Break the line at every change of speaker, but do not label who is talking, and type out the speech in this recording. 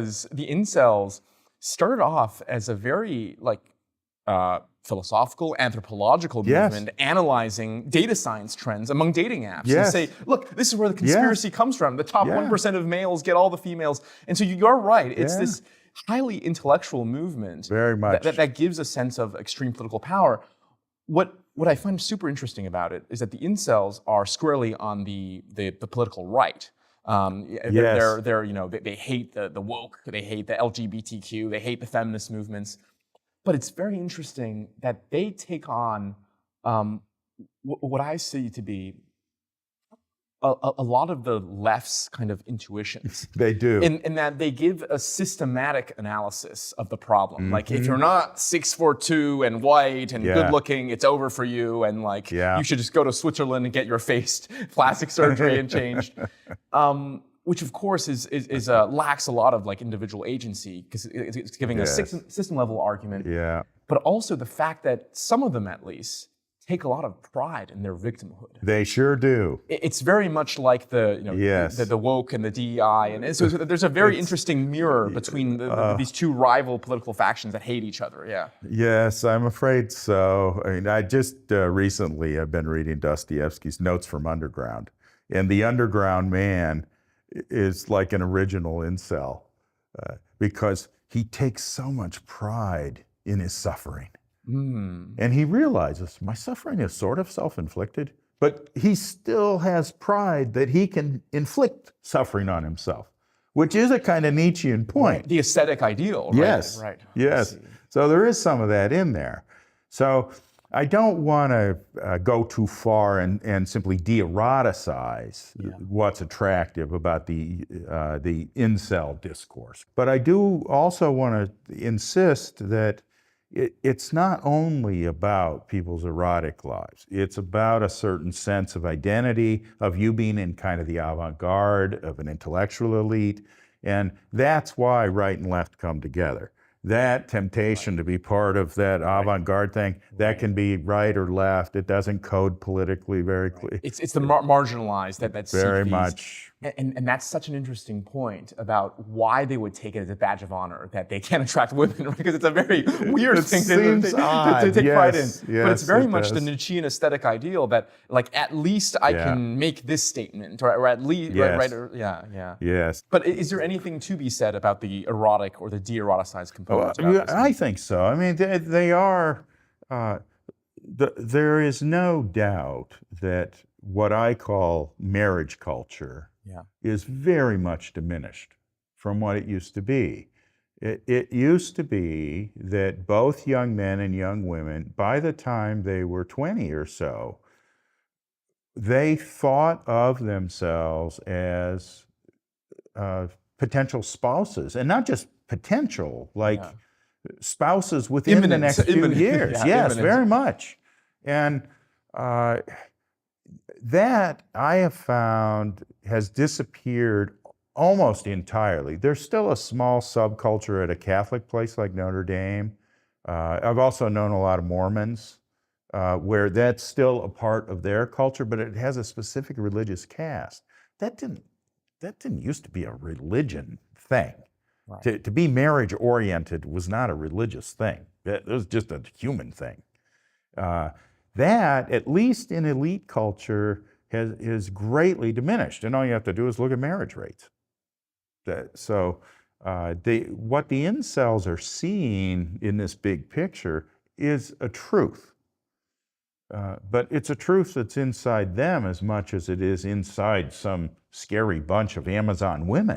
The incels started off as a very philosophical, anthropological movement analyzing data science trends among dating apps and say, look, this is where the conspiracy comes from. The top 1% of males get all the females. And so you're right. It's this highly intellectual movement
very much
that gives a sense of extreme political power. What I find super interesting about it is that the incels are squarely on the political right. They hate the woke, they hate the LGBTQ, they hate the feminist movements. But it's very interesting that they take on what I see to be a lot of the left's kind of intuitions.
They do.
In that they give a systematic analysis of the problem. Like, if you're not 6'2" and white and good looking, it's over for you. And you should just go to Switzerland and get your face plastic surgery and changed. Which of course lacks a lot of individual agency, because it's giving a system level argument. But also the fact that some of them, at least, take a lot of pride in their victimhood.
They sure do.
It's very much like the woke and the DEI, and so there's a very interesting mirror between these two rival political factions that hate each other.
Yes, I'm afraid so. I mean, I just recently have been reading Dostoevsky's Notes from Underground, and the underground man is like an original incel because he takes so much pride in his suffering. And he realizes, my suffering is sort of self-inflicted, but he still has pride that he can inflict suffering on himself, which is a kind of Nietzschean point.
Right. The aesthetic ideal, right?
Yes,
right.
Yes. So there is some of that in there. So I don't want to go too far and simply de-eroticize what's attractive about the incel discourse. But I do also want to insist that it's not only about people's erotic lives. It's about a certain sense of identity, of you being in kind of the avant-garde, of an intellectual elite. And that's why right and left come together. That temptation to be part of that avant-garde thing, that can be right or left. It doesn't code politically very clearly.
It's the marginalized that seek
very
these.
Much.
And that's such an interesting point about why they would take it as a badge of honor that they can't attract women, because it's a very weird thing to take pride in. But it's very much the Nietzschean aesthetic ideal that, at least I can make this statement, or at least,
Yes.
But is there anything to be said about the erotic or the de-eroticized components?
I think so. I mean, they are. There is no doubt that what I call marriage culture is very much diminished from what it used to be. It used to be that both young men and young women, by the time they were 20 or so, they thought of themselves as potential spouses, and not just potential, spouses within the next few years. Yes, very much. And that, I have found, has disappeared almost entirely. There's still a small subculture at a Catholic place like Notre Dame. I've also known a lot of Mormons where that's still a part of their culture, but it has a specific religious cast. That didn't used to be a religion thing. Right. To be marriage-oriented was not a religious thing. It was just a human thing. That, at least in elite culture, is greatly diminished. And all you have to do is look at marriage rates. What the incels are seeing in this big picture is a truth. But it's a truth that's inside them as much as it is inside some scary bunch of Amazon women.